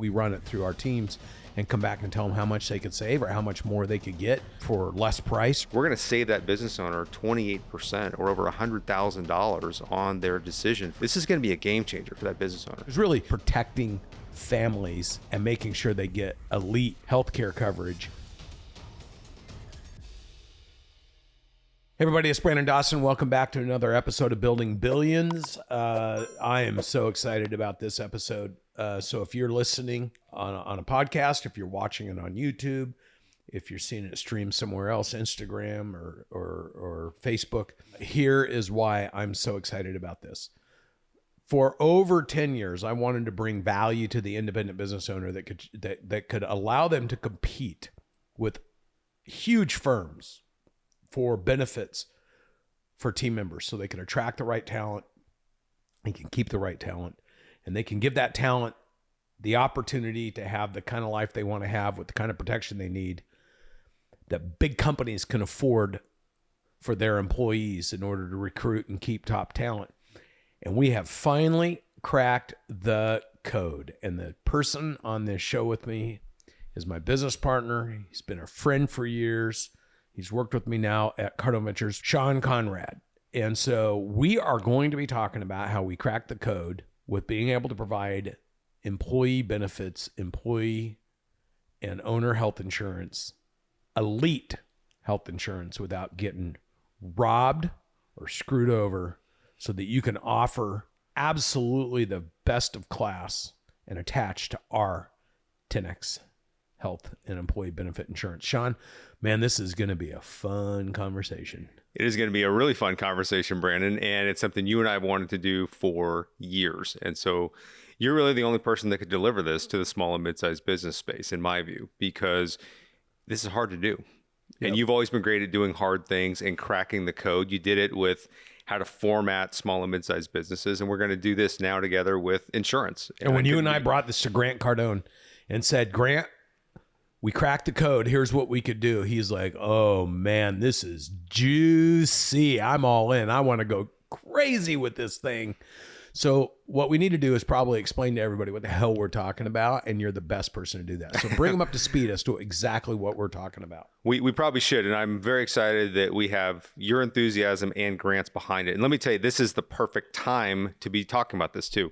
we run it through our teams and come back and tell them how much they could save or how much more they could get for less price. We're going to save that business owner 28% or over $100,000 on their decision. This is going to be a game changer for that business owner. It's really protecting families and making sure they get elite healthcare coverage. Hey everybody, it's Brandon Dawson. Welcome back to another episode of Building Billions. I am so excited about this episode. So if you're listening on a podcast, if you're watching it on YouTube, if you're seeing it streamed somewhere else, Instagram or Facebook, here is why I'm so excited about this. For over 10 years, I wanted to bring value to the independent business owner that could allow them to compete with huge firms for benefits for team members, so they can attract the right talent, they can keep the right talent, and they can give that talent the opportunity to have the kind of life they want to have with the kind of protection they need that big companies can afford for their employees in order to recruit and keep top talent. And we have finally cracked the code. And the person on this show with me is my business partner. He's been a friend for years. He's worked with me now at Cardinal Ventures, Sean Conrad. And so we are going to be talking about how we crack the code with being able to provide employee benefits, employee and owner health insurance, elite health insurance without getting robbed or screwed over, so that you can offer absolutely the best of class and attach to our 10X health and employee benefit insurance. Sean, man, this is going to be a fun conversation. It is going to be a really fun conversation, Brandon, and it's something you and I have wanted to do for years. And so you're really the only person that could deliver this to the small and mid-sized business space, in my view, because this is hard to do. Yep. And you've always been great at doing hard things and cracking the code. You did it with how to format small and mid-sized businesses, and we're going to do this now together with insurance. And when you and I brought this to Grant Cardone and said, Grant, we cracked the code, here's what we could do. He's like, oh man, this is juicy. I'm all in. I want to go crazy with this thing. So what we need to do is probably explain to everybody what the hell we're talking about, and you're the best person to do that. So bring them up to speed as to exactly what we're talking about. We probably should, and I'm very excited that we have your enthusiasm and Grant's behind it. And let me tell you, this is the perfect time to be talking about this too.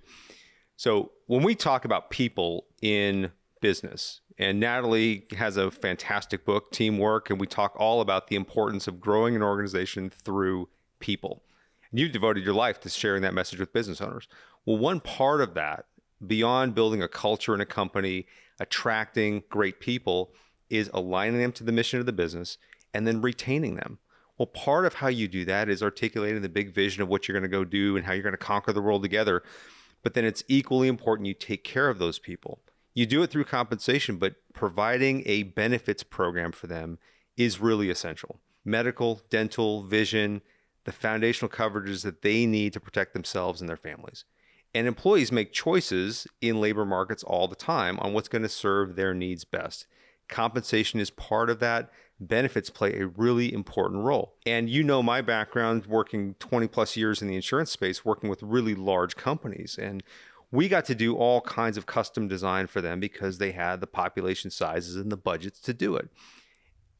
So when we talk about people in business, and Natalie has a fantastic book, Teamwork, and we talk all about the importance of growing an organization through people. And you've devoted your life to sharing that message with business owners. Well, one part of that, beyond building a culture in a company, attracting great people, is aligning them to the mission of the business and then retaining them. Well, part of how you do that is articulating the big vision of what you're going to go do and how you're going to conquer the world together. But then it's equally important you take care of those people. You do it through compensation, but providing a benefits program for them is really essential. Medical, dental, vision, the foundational coverages that they need to protect themselves and their families. And employees make choices in labor markets all the time on what's going to serve their needs best. Compensation is part of that. Benefits play a really important role. And you know my background, working 20 plus years in the insurance space, working with really large companies. And we got to do all kinds of custom design for them because they had the population sizes and the budgets to do it.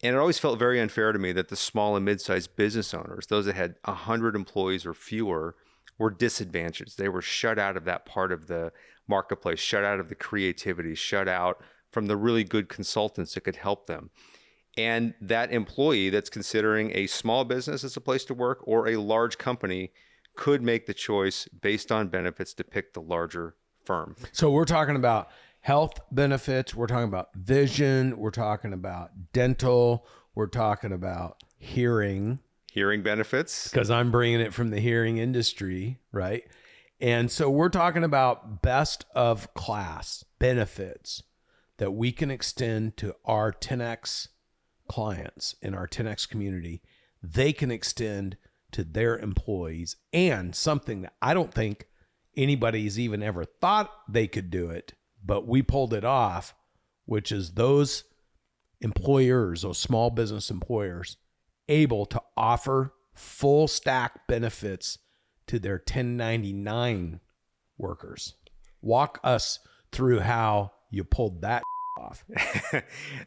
And it always felt very unfair to me that the small and mid-sized business owners, those that had 100 employees or fewer, were disadvantaged. They were shut out of that part of the marketplace, shut out of the creativity, shut out from the really good consultants that could help them. And that employee that's considering a small business as a place to work or a large company could make the choice based on benefits to pick the larger firm. So we're talking about health benefits, we're talking about vision, we're talking about dental, we're talking about hearing benefits, because I'm bringing it from the hearing industry, right? And so we're talking about best of class benefits that we can extend to our 10X clients in our 10X community. They can extend to their employees, and something that I don't think anybody's even ever thought they could do it, but we pulled it off, which is those employers, those small business employers, able to offer full stack benefits to their 1099 workers. Walk us through how you pulled that off.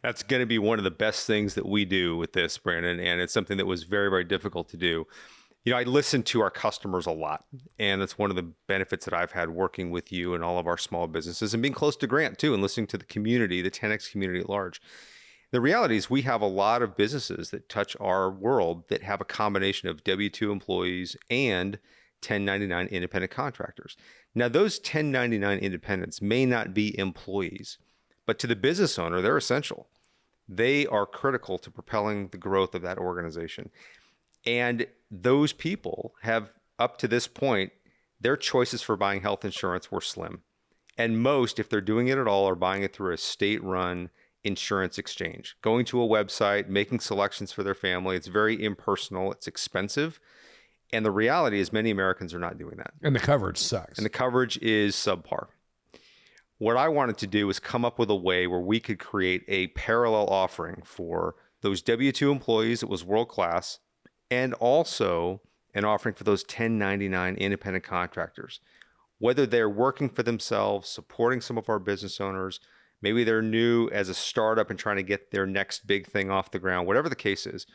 That's going to be one of the best things that we do with this, Brandon. And it's something that was very, very difficult to do. I listen to our customers a lot, and that's one of the benefits that I've had working with you and all of our small businesses and being close to Grant too, and listening to the community, the 10X community at large. The reality is we have a lot of businesses that touch our world that have a combination of W-2 employees and 1099 independent contractors. Now, those 1099 independents may not be employees, but to the business owner, they're essential. They are critical to propelling the growth of that organization. And those people have, up to this point, their choices for buying health insurance were slim. And most, if they're doing it at all, are buying it through a state-run insurance exchange, going to a website, making selections for their family. It's very impersonal. It's expensive. And the reality is many Americans are not doing that. And the coverage sucks. And the coverage is subpar. What I wanted to do was come up with a way where we could create a parallel offering for those W-2 employees that was world-class, and also an offering for those 1099 independent contractors. Whether they're working for themselves, supporting some of our business owners, maybe they're new as a startup and trying to get their next big thing off the ground, whatever the case is,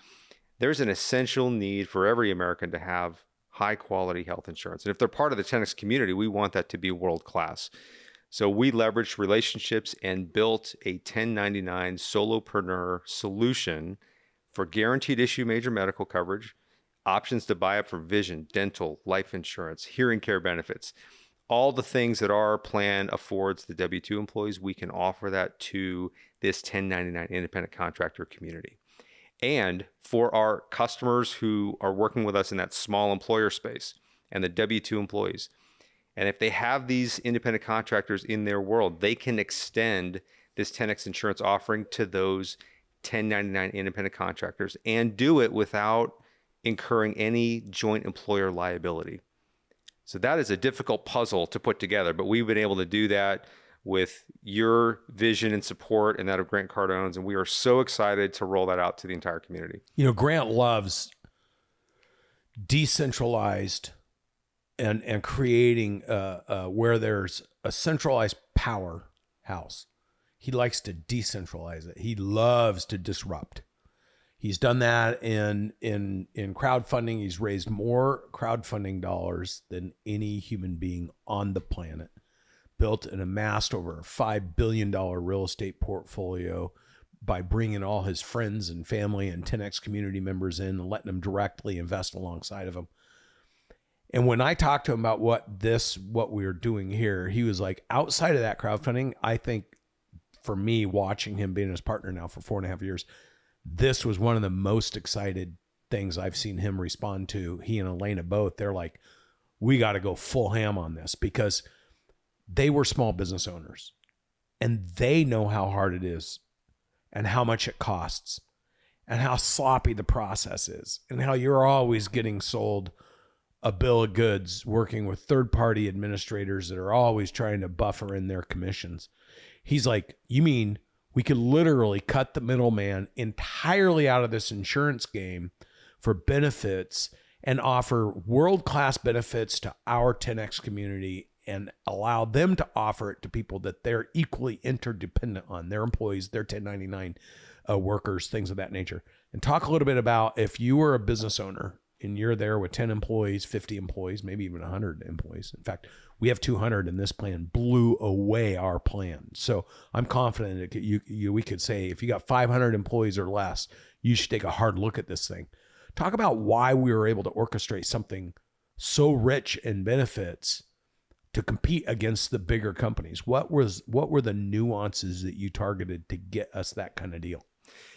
there's an essential need for every American to have high quality health insurance. And if they're part of the 10X community, we want that to be world class. So we leveraged relationships and built a 1099 solopreneur solution for guaranteed issue major medical coverage, options to buy up for vision, dental, life insurance, hearing care benefits, all the things that our plan affords the W-2 employees, we can offer that to this 1099 independent contractor community. And for our customers who are working with us in that small employer space and the W-2 employees, and if they have these independent contractors in their world, they can extend this 10X insurance offering to those 1099 independent contractors and do it without incurring any joint employer liability. So that is a difficult puzzle to put together, but we've been able to do that with your vision and support and that of Grant Cardone's, and we are so excited to roll that out to the entire community. Grant loves decentralized and creating where there's a centralized powerhouse. He likes to decentralize it. He loves to disrupt. He's done that in crowdfunding. He's raised more crowdfunding dollars than any human being on the planet. Built and amassed over a $5 billion real estate portfolio by bringing all his friends and family and 10X community members in and letting them directly invest alongside of him. And when I talked to him about what we're doing here, he was like, outside of that crowdfunding, I think for me, watching him being his partner now for 4.5 years, this was one of the most excited things I've seen him respond to. He and Elena both, they're like, we got to go full ham on this, because they were small business owners and they know how hard it is and how much it costs and how sloppy the process is and how you're always getting sold a bill of goods working with third-party administrators that are always trying to buffer in their commissions. He's like, you mean we could literally cut the middleman entirely out of this insurance game for benefits and offer world-class benefits to our 10X community and allow them to offer it to people that they're equally interdependent on, their employees, their 1099 workers, things of that nature. And talk a little bit about, if you were a business owner and you're there with 10 employees, 50 employees, maybe even 100 employees. In fact, we have 200, and this plan blew away our plan. So I'm confident that we could say, if you got 500 employees or less, you should take a hard look at this thing. Talk about why we were able to orchestrate something so rich in benefits to compete against the bigger companies. What were the nuances that you targeted to get us that kind of deal?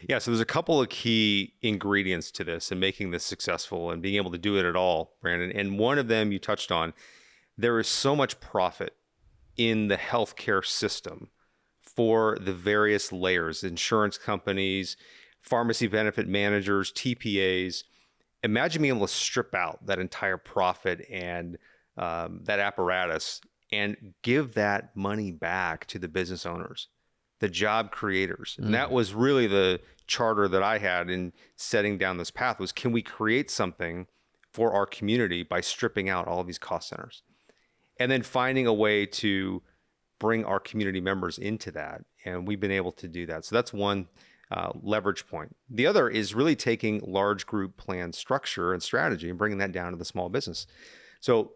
Yeah, so there's a couple of key ingredients to this and making this successful and being able to do it at all, Brandon. And one of them you touched on, there is so much profit in the healthcare system for the various layers, insurance companies, pharmacy benefit managers, TPAs. Imagine being able to strip out that entire profit and that apparatus and give that money back to the business owners, the job creators. And that was really the charter that I had in setting down this path, was, can we create something for our community by stripping out all of these cost centers? And then finding a way to bring our community members into that. And we've been able to do that. So that's one leverage point. The other is really taking large group plan structure and strategy and bringing that down to the small business. So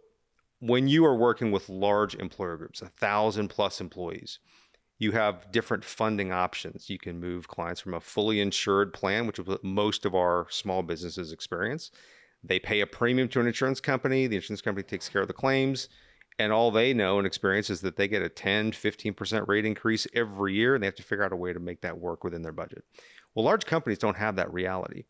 when you are working with large employer groups, 1,000 plus employees, you have different funding options. You can move clients from a fully insured plan, which is what most of our small businesses experience. They pay a premium to an insurance company. The insurance company takes care of the claims. And all they know and experience is that they get a 10, 15% rate increase every year, and they have to figure out a way to make that work within their budget. Well, large companies don't have that reality.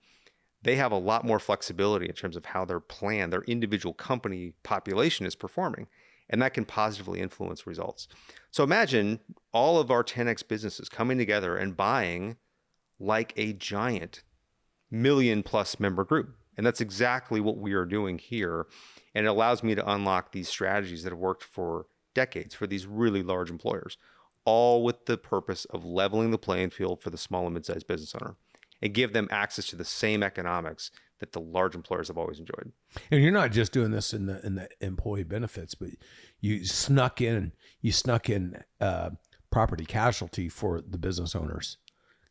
They have a lot more flexibility in terms of how their plan, their individual company population is performing, and that can positively influence results. So imagine all of our 10X businesses coming together and buying like a giant million-plus member group. And that's exactly what we are doing here. And it allows me to unlock these strategies that have worked for decades for these really large employers, all with the purpose of leveling the playing field for the small and mid-sized business owner and give them access to the same economics that the large employers have always enjoyed. And you're not just doing this in the employee benefits, but you snuck in property casualty for the business owners.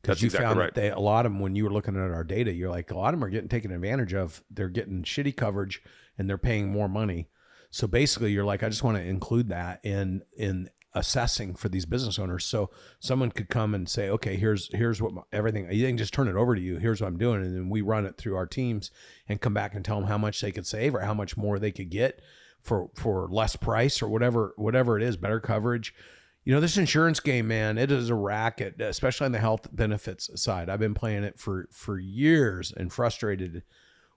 Because you exactly found right. that a lot of them, when you were looking at our data, you're like, a lot of them are getting taken advantage of. They're getting shitty coverage and they're paying more money. So basically you're like, I just want to include that in assessing for these business owners. So someone could come and say, okay, here's what everything, you can just turn it over to you. Here's what I'm doing. And then we run it through our teams and come back and tell them how much they could save or how much more they could get for less price or whatever it is, better coverage. You know, this insurance game, man, it is a racket, especially on the health benefits side. I've been playing it for years and frustrated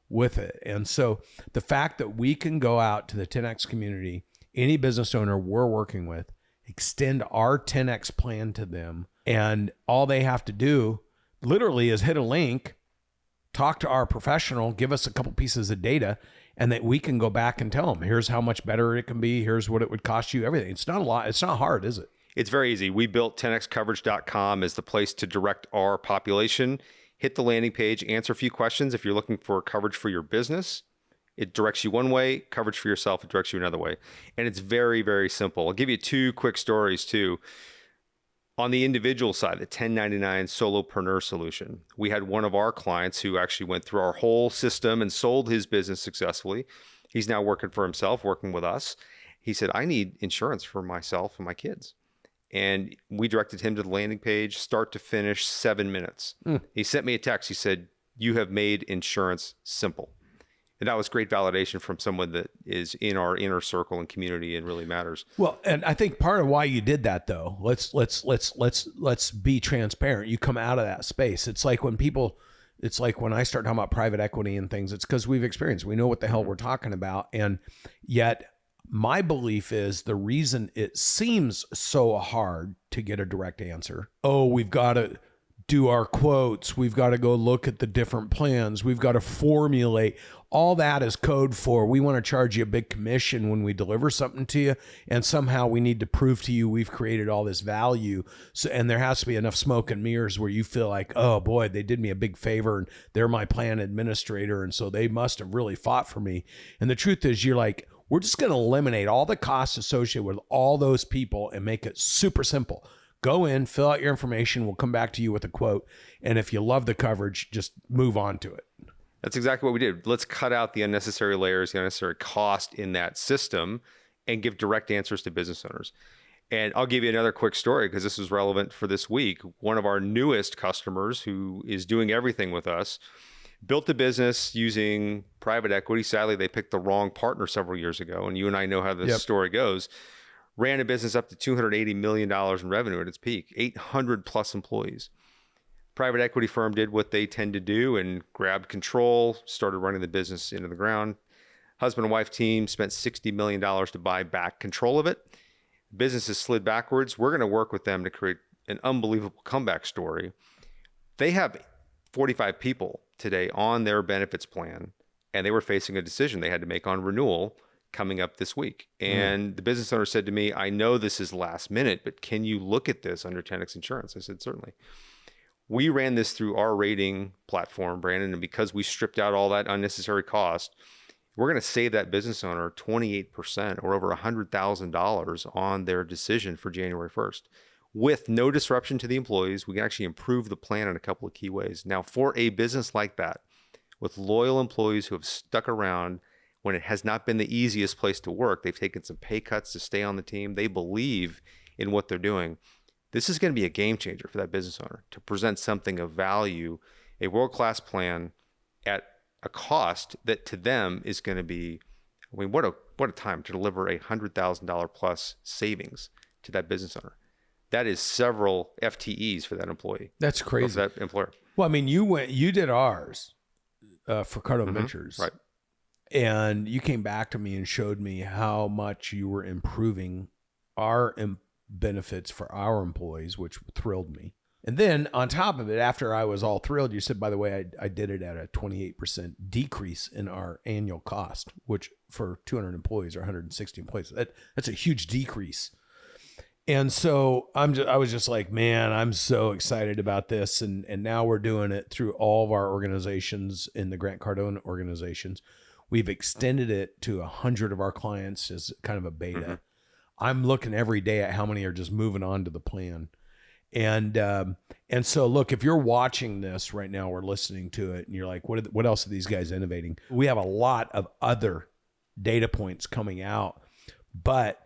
with it. And so the fact that we can go out to the 10X community, any business owner we're working with, extend our 10X plan to them, and all they have to do literally is hit a link, talk to our professional, give us a couple pieces of data, and that we can go back and tell them, here's how much better it can be, here's what it would cost you, everything. It's not a lot. It's not hard, is it? It's very easy. We built 10xcoverage.com as the place to direct our population. Hit the landing page, answer a few questions. If you're looking for coverage for your business, it directs you one way. Coverage for yourself, it directs you another way. And it's very, very simple. I'll give you two quick stories too. On the individual side, the 1099 solopreneur solution, we had one of our clients who actually went through our whole system and sold his business successfully. He's now working for himself, working with us. He said, I need insurance for myself and my kids. And we directed him to the landing page, start to finish, 7 minutes. He sent me a text. He said, you have made insurance simple. And that was great validation from someone that is in our inner circle and community and really matters. Well, and I think part of why you did that, though, let's be transparent. You come out of that space. It's like when I start talking about private equity and things, it's because we've experienced, we know what the hell we're talking about. And yet my belief is the reason it seems so hard to get a direct answer. Oh, we've got to do our quotes. We've got to go look at the different plans. We've got to formulate. All that is code for, we want to charge you a big commission when we deliver something to you. And somehow we need to prove to you we've created all this value. So, and there has to be enough smoke and mirrors where you feel like, oh boy, they did me a big favor and they're my plan administrator. And so they must have really fought for me. And the truth is, you're like, we're just going to eliminate all the costs associated with all those people and make it super simple. Go in, fill out your information. We'll come back to you with a quote. And if you love the coverage, just move on to it. That's exactly what we did. Let's cut out the unnecessary layers, the unnecessary cost in that system and give direct answers to business owners. And I'll give you another quick story because this is relevant for this week. One of our newest customers who is doing everything with us built a business using private equity. Sadly, they picked the wrong partner several years ago. And you and I know how this story goes. Ran a business up to $280 million in revenue at its peak, 800 plus employees. Private equity firm did what they tend to do and grabbed control, started running the business into the ground. Husband and wife team spent $60 million to buy back control of it. Business has slid backwards. We're going to work with them to create an unbelievable comeback story. They have 45 people today on their benefits plan, and they were facing a decision they had to make on renewal coming up this week. And the business owner said to me, I know this is last minute, but can you look at this under 10X Insurance? I said, certainly. We ran this through our rating platform, Brandon, and because we stripped out all that unnecessary cost, we're going to save that business owner 28% or over $100,000 on their decision for January 1st. With no disruption to the employees, we can actually improve the plan in a couple of key ways. Now, for a business like that, with loyal employees who have stuck around when it has not been the easiest place to work, they've taken some pay cuts to stay on the team, they believe in what they're doing. This is going to be a game changer for that business owner to present something of value, a world-class plan at a cost that to them is going to be, I mean, what a time to deliver $100,000 plus savings to that business owner. That is several FTEs for that employee. That's crazy. For that employer. Well, I mean, you did ours for Cardone Ventures. Right. And you came back to me and showed me how much you were improving our benefits for our employees, which thrilled me. And then on top of it, after I was all thrilled, you said, by the way, I did it at a 28% decrease in our annual cost, which for 200 employees or 160 employees, that's a huge decrease. And so I was just like, man, I'm so excited about this. And now we're doing it through all of our organizations in the Grant Cardone organizations. We've extended it to 100 of our clients as kind of a beta. Mm-hmm. I'm looking every day at how many are just moving on to the plan. And so look, if you're watching this right now or listening to it and you're like, what else are these guys innovating? We have a lot of other data points coming out, but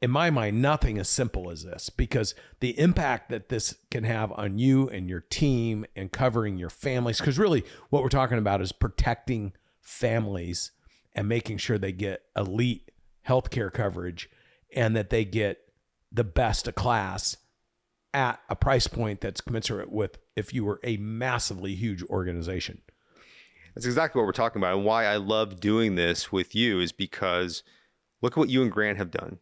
in my mind, nothing as simple as this, because the impact that this can have on you and your team and covering your families, because really what we're talking about is protecting families and making sure they get elite healthcare coverage and that they get the best of class at a price point that's commensurate with if you were a massively huge organization. That's exactly what we're talking about. And why I love doing this with you is because look at what you and Grant have done.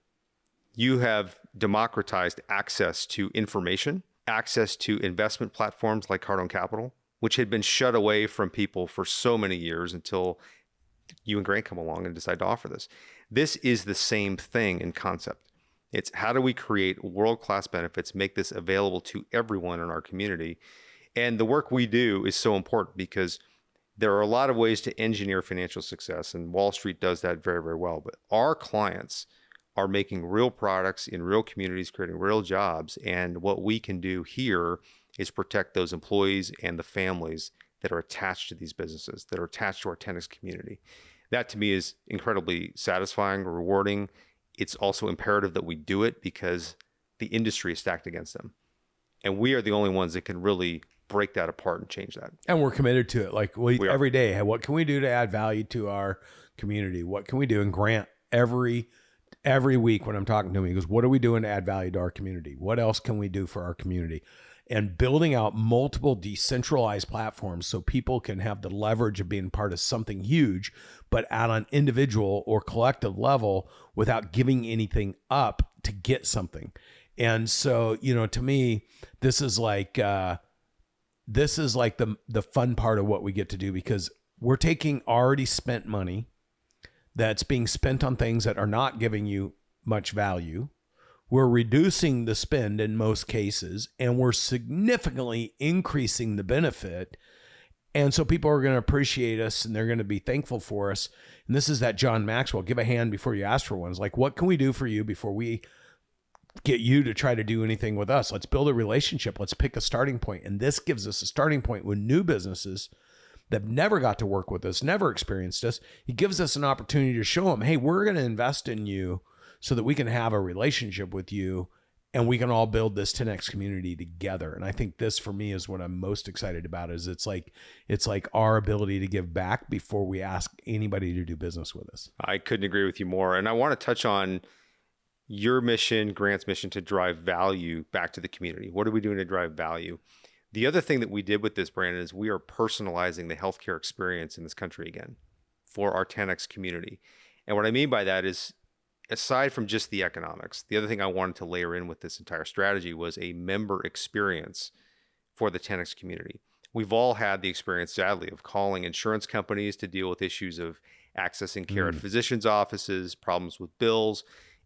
You have democratized access to information, access to investment platforms like Cardone Capital, which had been shut away from people for so many years until you and Grant come along and decide to offer this. This is the same thing in concept. It's how do we create world-class benefits, make this available to everyone in our community. And the work we do is so important because there are a lot of ways to engineer financial success, and Wall Street does that very, very well. But our clients are making real products in real communities, creating real jobs. And what we can do here is protect those employees and the families that are attached to these businesses, that are attached to our tenants community. That to me is incredibly satisfying, rewarding. It's also imperative that we do it because the industry is stacked against them. And we are the only ones that can really break that apart and change that. And we're committed to it. Like every day, what can we do to add value to our community? What can we do? And Grant, every week when I'm talking to him, he goes, what are we doing to add value to our community? What else can we do for our community? And building out multiple decentralized platforms so people can have the leverage of being part of something huge, but at an individual or collective level without giving anything up to get something. And so, to me, this is like the fun part of what we get to do, because we're taking already spent money that's being spent on things that are not giving you much value. We're reducing the spend in most cases, and we're significantly increasing the benefit. And so people are going to appreciate us and they're going to be thankful for us. And this is that John Maxwell, give a hand before you ask for one. It's like, what can we do for you before we get you to try to do anything with us? Let's build a relationship. Let's pick a starting point. And this gives us a starting point with new businesses that never got to work with us, never experienced us. He gives us an opportunity to show them, hey, we're going to invest in you so that we can have a relationship with you and we can all build this 10X community together. And I think this for me is what I'm most excited about, is it's like our ability to give back before we ask anybody to do business with us. I couldn't agree with you more. And I want to touch on your mission, Grant's mission, to drive value back to the community. What are we doing to drive value? The other thing that we did with this, Brandon, is we are personalizing the healthcare experience in this country again for our 10X community. And what I mean by that is, aside from just the economics, the other thing I wanted to layer in with this entire strategy was a member experience for the 10X community. We've all had the experience, sadly, of calling insurance companies to deal with issues of accessing care at physicians' offices, problems with bills.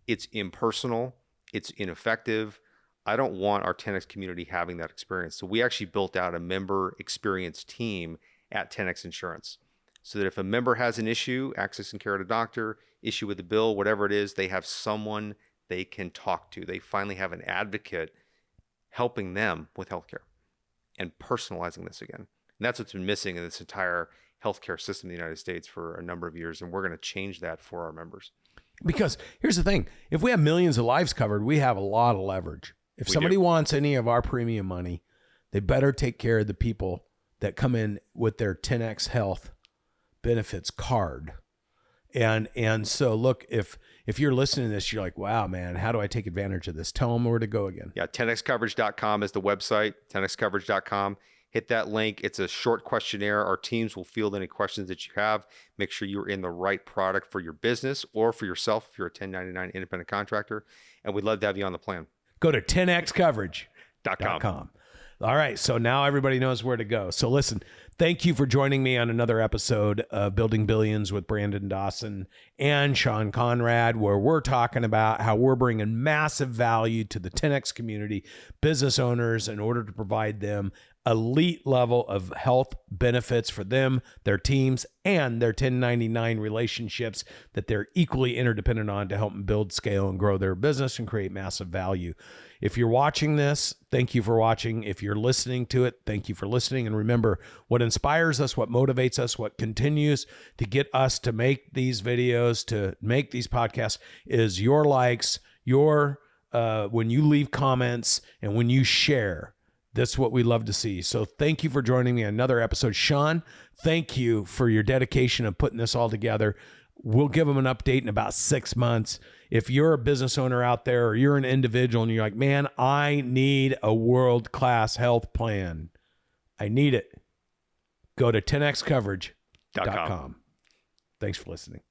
It's impersonal. It's ineffective. I don't want our 10X community having that experience. So we actually built out a member experience team at 10X Insurance. so that if a member has an issue, accessing care at a doctor, issue with the bill, whatever it is, they have someone they can talk to. They finally have an advocate helping them with healthcare and personalizing this again. And that's what's been missing in this entire healthcare system in the United States for a number of years. And we're going to change that for our members. Because here's the thing. If we have millions of lives covered, we have a lot of leverage. If somebody wants any of our premium money, they better take care of the people that come in with their 10X health benefits card. And so look, if you're listening to this, you're like, wow, man, how do I take advantage of this? Tell them where to go again. Yeah, 10xcoverage.com is the website, 10xcoverage.com. Hit that link. It's a short questionnaire. Our teams will field any questions that you have. Make sure you're in the right product for your business or for yourself if you're a 1099 independent contractor. And we'd love to have you on the plan. Go to 10xcoverage.com. All right, so now everybody knows where to go. So listen, thank you for joining me on another episode of Building Billions with Brandon Dawson and Sean Conrad, where we're talking about how we're bringing massive value to the 10X community, business owners, in order to provide them elite level of health benefits for them, their teams, and their 1099 relationships that they're equally interdependent on to help them build, scale, and grow their business and create massive value. If you're watching this, thank you for watching. If you're listening to it, thank you for listening. And remember, what inspires us, what motivates us, what continues to get us to make these videos, to make these podcasts, is your likes, your when you leave comments, and when you share. That's what we love to see. So thank you for joining me on another episode. Sean, thank you for your dedication of putting this all together. We'll give them an update in about 6 months. If you're a business owner out there or you're an individual and you're like, man, I need a world-class health plan. I need it. Go to 10xcoverage.com. Thanks for listening.